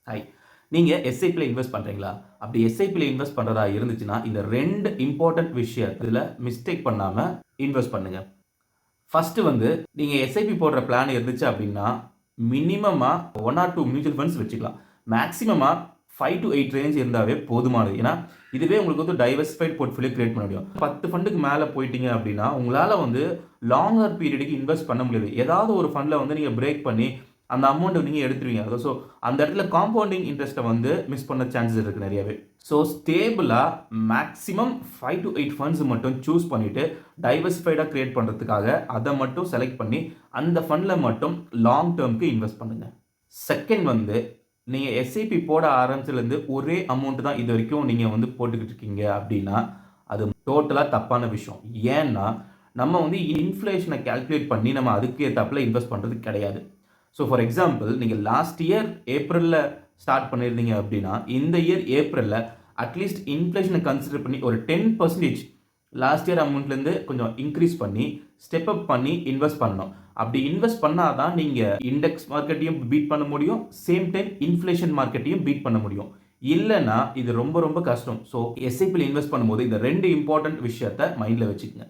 Hi. நீங்க எஸ்ஐபில invest பண்றீங்களா? அப்படி எஸ்ஐபில இன்வெஸ்ட் பண்றதா இருந்துச்சுன்னா, இந்த 2 இம்பார்ட்டன்ட் விஷயத்துல மிஸ்டேக் பண்ணாம இன்வெஸ்ட் பண்ணுங்க. ஃபர்ஸ்ட் நீங்க எஸ்ஐபி போடுற பிளான் இருந்துச்சு அப்படின்னா, மினிமமா 1 ஆர் 2 மியூச்சுவல் ஃபண்ட்ஸ் வச்சுக்கலாம். மேக்ஸிமமா 5 to 8 ரேஞ்ச் இருந்தாவே போதுமானது. ஏன்னா, இதுவே உங்களுக்கு டைவர்சிஃபைட் போர்ட்ஃபோலியோ கிரியேட் பண்ண முடியும். 10 ஃபண்டுக்கு மேல போயிட்டீங்க அப்படின்னா, உங்களால லாங்கர் பீரியடுக்கு இன்வெஸ்ட் பண்ண முடியாது. ஏதாவது ஒரு ஃபண்ட்ல நீங்க பிரேக் பண்ணி அந்த அமௌண்ட்ட நீங்க எடுத்துருவீங்க. ஸோ அந்த இடத்துல காம்பவுண்டிங் இன்ட்ரெஸ்ட்ட மிஸ் பண்ண சான்சஸ் இருக்கு நெறையவே. ஸோ ஸ்டேபிளா மேக்ஸிமம் 5 to 8 ஃபண்ட்ஸ் மட்டும் சூஸ் பண்ணிட்டு டைவர்சிஃபைடா கிரியேட் பண்றதுக்காக அத மட்டும் செலக்ட் பண்ணி அந்த ஃபண்ட்ல மட்டும் லாங் டெர்ம்க்கு இன்வெஸ்ட் பண்ணுங்க. செகண்ட் நீங்க எஸ்ஐபி போட ஆரம்பிச்சதுலேருந்து ஒரே அமௌண்ட் தான் இதுவரைக்கும் நீங்க போட்டுக்கிட்டு இருக்கீங்க அப்படின்னா, அது டோட்டலா தப்பான விஷயம். ஏன்னா, நம்ம இன்ஃப்ளேஷன கால்குலேட் பண்ணி நம்ம அதுக்கு ஏத்தாப்புல இன்வெஸ்ட் பண்றது கிடையாது. ஸோ ஃபார் எக்ஸாம்பிள் நீங்க லாஸ்ட் இயர் ஏப்ரல்ல ஸ்டார்ட் பண்ணியிருந்தீங்க அப்படின்னா, இந்த இயர் ஏப்ரல்ல அட்லீஸ்ட் இன்ஃப்ளேஷனை கன்சிடர் பண்ணி ஒரு 10% லாஸ்ட் இயர் அமௌண்ட்லேருந்து கொஞ்சம் இன்க்ரீஸ் பண்ணி ஸ்டெப் அப் பண்ணி இன்வெஸ்ட் பண்ணணும். அப்படி இன்வெஸ்ட் பண்ணாதான் நீங்க இண்டெக்ஸ் மார்க்கெட்டையும் பீட் பண்ண முடியும், சேம் டைம் இன்ஃப்ளேஷன் மார்க்கெட்டையும் பீட் பண்ண முடியும். இல்லைன்னா இது ரொம்ப ரொம்ப கஷ்டம். ஸோ எஸ்ஐபியில் இன்வெஸ்ட் பண்ணும்போது இந்த 2 இம்பார்ட்டன்ட் விஷயத்தை மைண்டில் வச்சுக்கங்க.